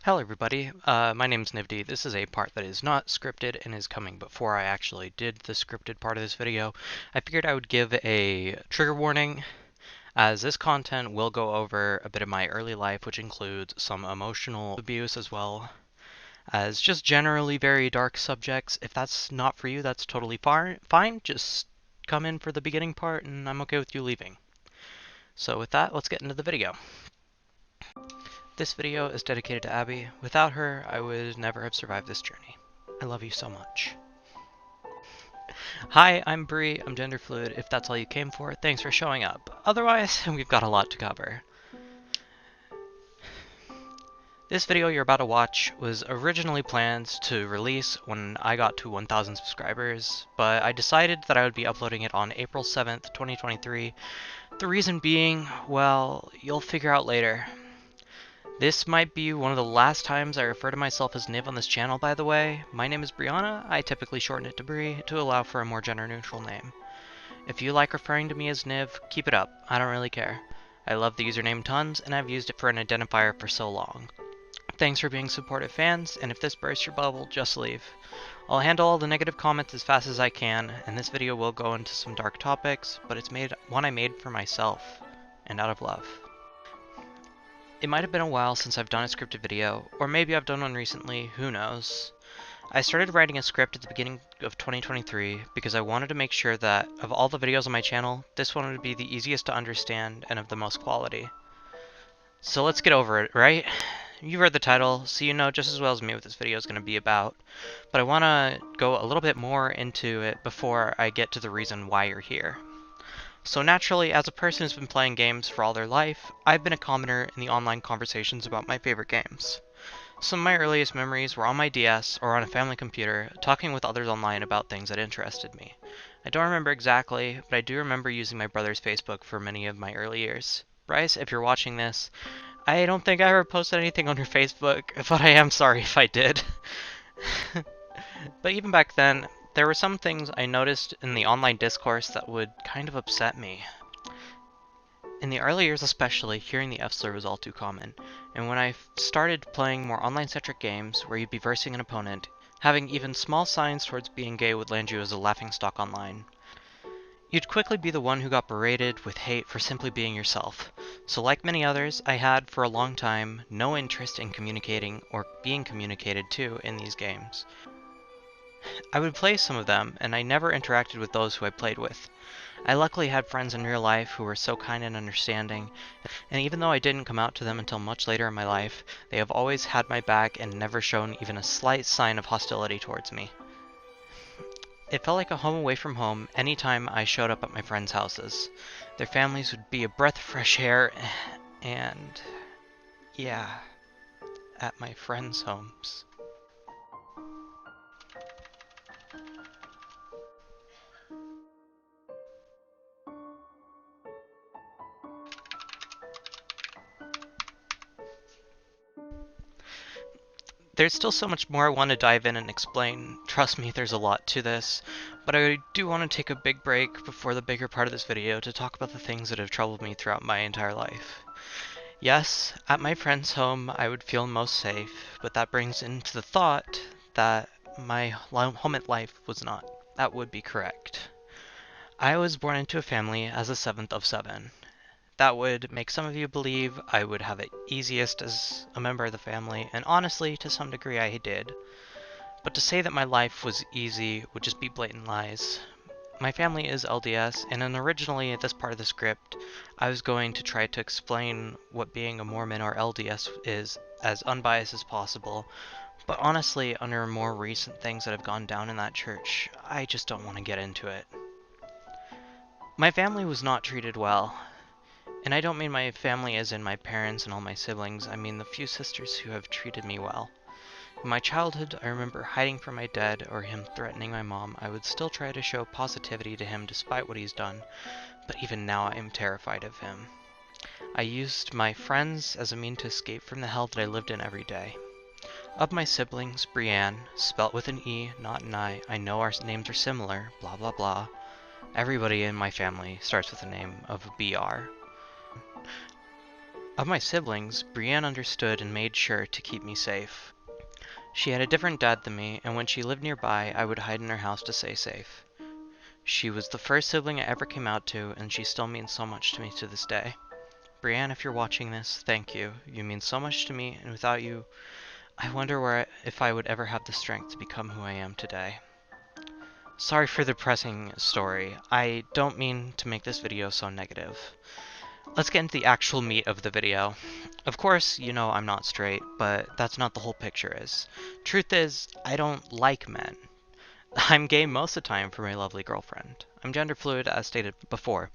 Hello everybody, my name is Nivdy. This is a part that is not scripted and is coming before I actually did the scripted part of this video. I figured I would give a trigger warning, as this content will go over a bit of my early life, which includes some emotional abuse as well as just generally very dark subjects. If that's not for you, that's totally fine. Just come in for the beginning part and I'm okay with you leaving. So with that, let's get into the video. This video is dedicated to Abby. Without her, I would never have survived this journey. I love you so much. Hi, I'm Bree. I'm gender fluid. If that's all you came for, thanks for showing up. Otherwise, we've got a lot to cover. This video you're about to watch was originally planned to release when I got to 1,000 subscribers, but I decided that I would be uploading it on April 7th, 2023. The reason being, well, you'll figure out later. This might be one of the last times I refer to myself as Niv on this channel, by the way. My name is Brianna. I typically shorten it to Bree to allow for a more gender-neutral name. If you like referring to me as Niv, keep it up. I don't really care. I love the username tons, and I've used it for an identifier for so long. Thanks for being supportive fans, and if this bursts your bubble, just leave. I'll handle all the negative comments as fast as I can, and this video will go into some dark topics, but it's one I made for myself, and out of love. It might have been a while since I've done a scripted video, or maybe I've done one recently, who knows. I started writing a script at the beginning of 2023 because I wanted to make sure that, of all the videos on my channel, this one would be the easiest to understand and of the most quality. So let's get over it, right? You read the title, so you know just as well as me what this video is going to be about, but I want to go a little bit more into it before I get to the reason why you're here. So naturally, as a person who's been playing games for all their life, I've been a commenter in the online conversations about my favorite games. Some of my earliest memories were on my DS or on a family computer, talking with others online about things that interested me. I don't remember exactly, but I do remember using my brother's Facebook for many of my early years. Bryce, if you're watching this, I don't think I ever posted anything on your Facebook, but I am sorry if I did. But even back then, there were some things I noticed in the online discourse that would kind of upset me. In the early years especially, hearing the F-slur was all too common, and when I started playing more online-centric games where you'd be versing an opponent, having even small signs towards being gay would land you as a laughingstock online. You'd quickly be the one who got berated with hate for simply being yourself. So like many others, I had, for a long time, no interest in communicating or being communicated to in these games. I would play some of them, and I never interacted with those who I played with. I luckily had friends in real life who were so kind and understanding, and even though I didn't come out to them until much later in my life, they have always had my back and never shown even a slight sign of hostility towards me. It felt like a home away from home anytime I showed up at my friends' houses. Their families would be a breath of fresh air, and yeah, at my friends' homes. There's still so much more I want to dive in and explain. Trust me, there's a lot to this. But I do want to take a big break before the bigger part of this video to talk about the things that have troubled me throughout my entire life. Yes, at my friend's home I would feel most safe, but that brings into the thought that my home at life was not. That would be correct. I was born into a family as the seventh of seven. That would make some of you believe I would have it easiest as a member of the family, and honestly, to some degree I did. But to say that my life was easy would just be blatant lies. My family is LDS, and originally at this part of the script, I was going to try to explain what being a Mormon or LDS is as unbiased as possible, but honestly, under more recent things that have gone down in that church, I just don't want to get into it. My family was not treated well. And I don't mean my family as in my parents and all my siblings, I mean the few sisters who have treated me well. In my childhood, I remember hiding from my dad or him threatening my mom. I would still try to show positivity to him despite what he's done, but even now I am terrified of him. I used my friends as a mean to escape from the hell that I lived in every day. Of my siblings, Brianne, spelt with an E, not an I know our names are similar, blah blah blah. Everybody in my family starts with the name of BR. Of my siblings, Brienne understood and made sure to keep me safe. She had a different dad than me, and when she lived nearby, I would hide in her house to stay safe. She was the first sibling I ever came out to, and she still means so much to me to this day. Brienne, if you're watching this, thank you. You mean so much to me, and without you, I wonder if I would ever have the strength to become who I am today. Sorry for the depressing story. I don't mean to make this video so negative. Let's get into the actual meat of the video. Of course, you know I'm not straight, but that's not the whole picture is. Truth is, I don't like men. I'm gay most of the time for my lovely girlfriend. I'm gender fluid as stated before.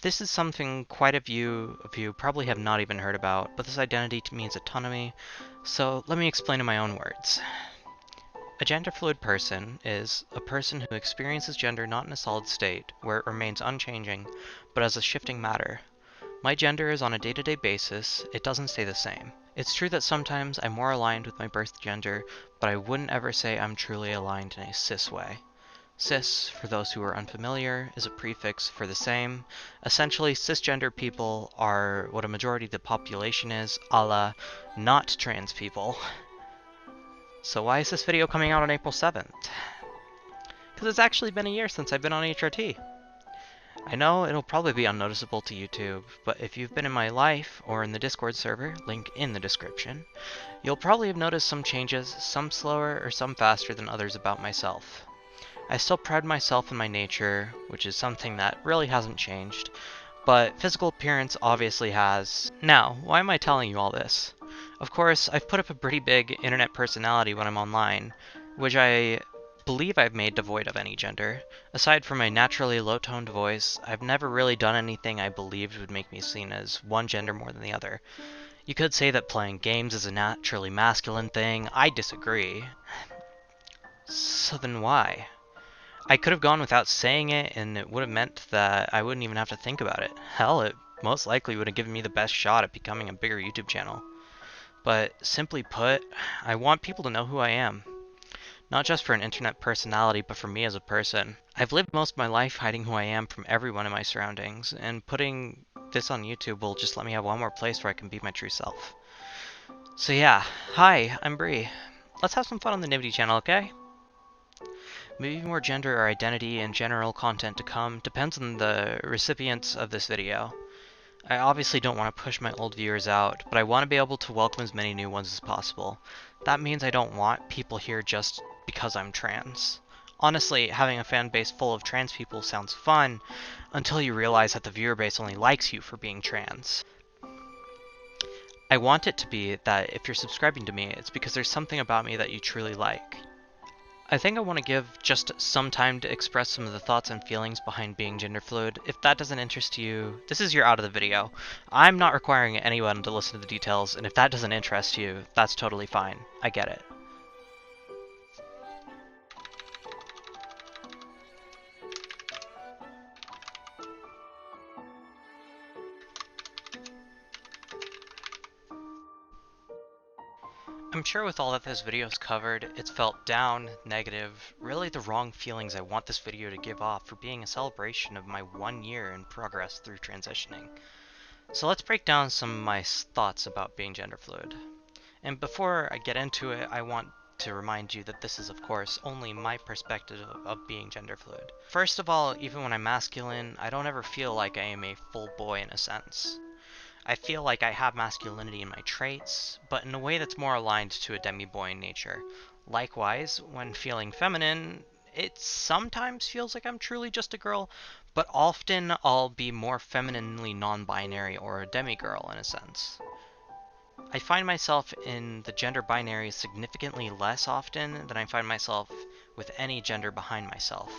This is something quite a few of you probably have not even heard about, but this identity means a ton to me, so let me explain in my own words. A gender fluid person is a person who experiences gender not in a solid state, where it remains unchanging, but as a shifting matter. My gender is on a day-to-day basis, it doesn't stay the same. It's true that sometimes I'm more aligned with my birth gender, but I wouldn't ever say I'm truly aligned in a cis way. Cis, for those who are unfamiliar, is a prefix for the same. Essentially, cisgender people are what a majority of the population is, a la not trans people. So why is this video coming out on April 7th? Because it's actually been a year since I've been on HRT. I know it'll probably be unnoticeable to YouTube, but if you've been in my life, or in the Discord server, link in the description, you'll probably have noticed some changes, some slower or some faster than others about myself. I still pride myself in my nature, which is something that really hasn't changed, but physical appearance obviously has. Now, why am I telling you all this? Of course, I've put up a pretty big internet personality when I'm online, which I believe I've made devoid of any gender. Aside from my naturally low-toned voice, I've never really done anything I believed would make me seen as one gender more than the other. You could say that playing games is a naturally masculine thing. I disagree. So then why? I could have gone without saying it, and it would have meant that I wouldn't even have to think about it. Hell, it most likely would have given me the best shot at becoming a bigger YouTube channel. But simply put, I want people to know who I am. Not just for an internet personality, but for me as a person. I've lived most of my life hiding who I am from everyone in my surroundings, and putting this on YouTube will just let me have one more place where I can be my true self. So yeah, hi, I'm Bree. Let's have some fun on the Nivdy channel, okay? Maybe more gender or identity and general content to come depends on the recipients of this video. I obviously don't want to push my old viewers out, but I want to be able to welcome as many new ones as possible. That means I don't want people here just because I'm trans. Honestly, having a fan base full of trans people sounds fun, until you realize that the viewer base only likes you for being trans. I want it to be that if you're subscribing to me, it's because there's something about me that you truly like. I think I want to give just some time to express some of the thoughts and feelings behind being gender fluid. If that doesn't interest you, this is your out of the video. I'm not requiring anyone to listen to the details, and if that doesn't interest you, that's totally fine. I get it. I'm sure with all that this video's covered, it's felt down, negative, really the wrong feelings I want this video to give off for being a celebration of my 1 year in progress through transitioning. So let's break down some of my thoughts about being gender fluid. And before I get into it, I want to remind you that this is of course only my perspective of being gender fluid. First of all, even when I'm masculine, I don't ever feel like I am a full boy in a sense. I feel like I have masculinity in my traits, but in a way that's more aligned to a demi-boy in nature. Likewise, when feeling feminine, it sometimes feels like I'm truly just a girl, but often I'll be more femininely non-binary or a demi-girl in a sense. I find myself in the gender binary significantly less often than I find myself with any gender behind myself,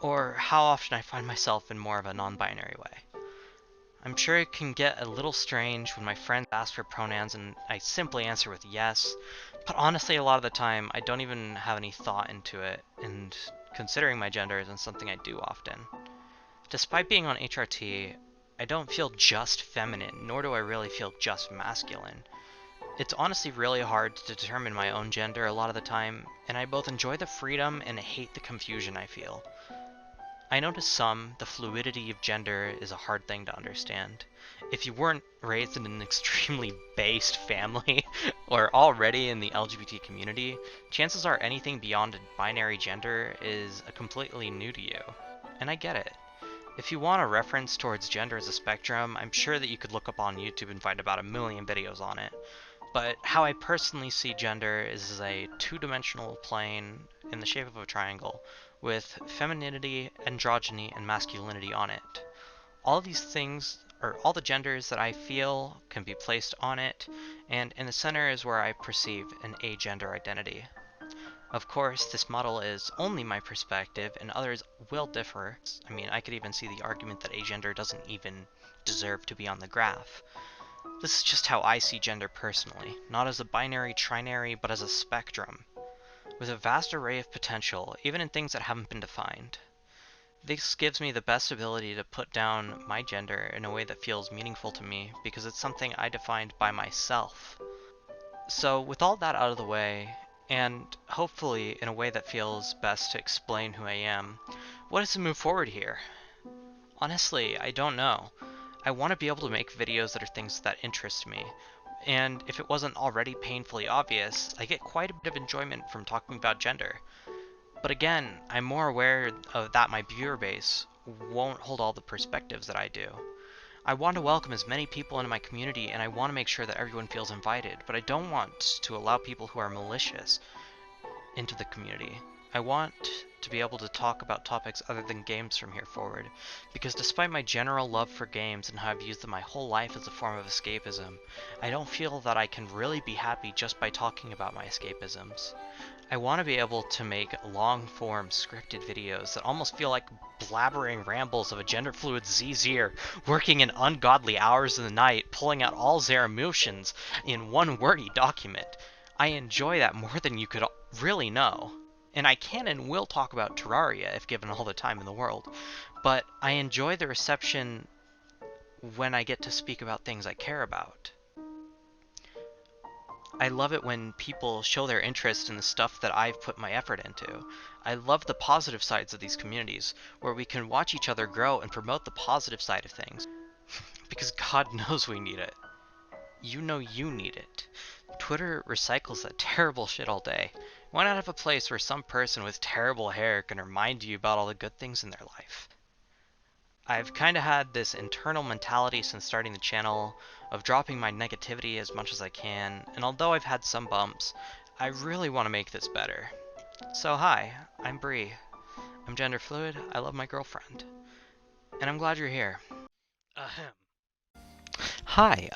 or how often I find myself in more of a non-binary way. I'm sure it can get a little strange when my friends ask for pronouns and I simply answer with yes, but honestly a lot of the time I don't even have any thought into it, and considering my gender isn't something I do often. Despite being on HRT, I don't feel just feminine, nor do I really feel just masculine. It's honestly really hard to determine my own gender a lot of the time, and I both enjoy the freedom and hate the confusion I feel. I know to some, the fluidity of gender is a hard thing to understand. If you weren't raised in an extremely based family or already in the LGBT community, chances are anything beyond a binary gender is completely new to you. And I get it. If you want a reference towards gender as a spectrum, I'm sure that you could look up on YouTube and find about a million videos on it. But how I personally see gender is as a two-dimensional plane in the shape of a triangle, with femininity, androgyny, and masculinity on it. All these things, or all the genders that I feel, can be placed on it, and in the center is where I perceive an agender identity. Of course, this model is only my perspective, and others will differ. I mean, I could even see the argument that agender doesn't even deserve to be on the graph. This is just how I see gender personally, not as a binary trinary, but as a spectrum, with a vast array of potential, even in things that haven't been defined. This gives me the best ability to put down my gender in a way that feels meaningful to me, because it's something I defined by myself. So with all that out of the way, and hopefully in a way that feels best to explain who I am, what is to move forward here? Honestly, I don't know. I want to be able to make videos that are things that interest me, and if it wasn't already painfully obvious, I get quite a bit of enjoyment from talking about gender. But again, I'm more aware of that my viewer base won't hold all the perspectives that I do. I want to welcome as many people into my community, and I want to make sure that everyone feels invited, but I don't want to allow people who are malicious into the community. I want to be able to talk about topics other than games from here forward, because despite my general love for games and how I've used them my whole life as a form of escapism, I don't feel that I can really be happy just by talking about my escapisms. I want to be able to make long-form scripted videos that almost feel like blabbering rambles of a gender-fluid ZZer working in ungodly hours of the night, pulling out all their emotions in one wordy document. I enjoy that more than you could really know. And I can and will talk about Terraria if given all the time in the world, but I enjoy the reception when I get to speak about things I care about. I love it when people show their interest in the stuff that I've put my effort into. I love the positive sides of these communities, where we can watch each other grow and promote the positive side of things. Because God knows we need it. You know you need it. Twitter recycles that terrible shit all day. Why not have a place where some person with terrible hair can remind you about all the good things in their life? I've kind of had this internal mentality since starting the channel of dropping my negativity as much as I can, and although I've had some bumps, I really want to make this better. So hi, I'm Bree. I'm gender fluid, I love my girlfriend. And I'm glad you're here. Ahem. Hi,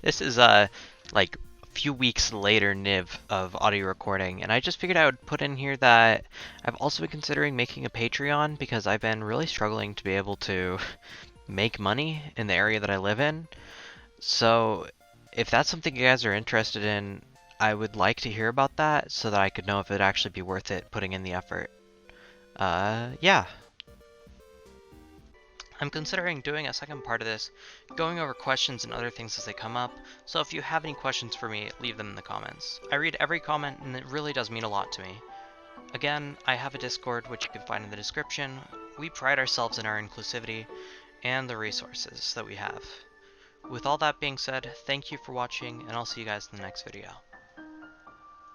this is like a few weeks later niv of audio recording, and I just figured I would put in here that I've also been considering making a Patreon because I've been really struggling to be able to make money in the area that I live in. So if that's something you guys are interested in, I would like to hear about that so that I could know if it'd actually be worth it putting in the effort. Yeah. I'm considering doing a second part of this, going over questions and other things as they come up, so if you have any questions for me, leave them in the comments. I read every comment and it really does mean a lot to me. Again, I have a Discord which you can find in the description. We pride ourselves in our inclusivity and the resources that we have. With all that being said, thank you for watching, and I'll see you guys in the next video.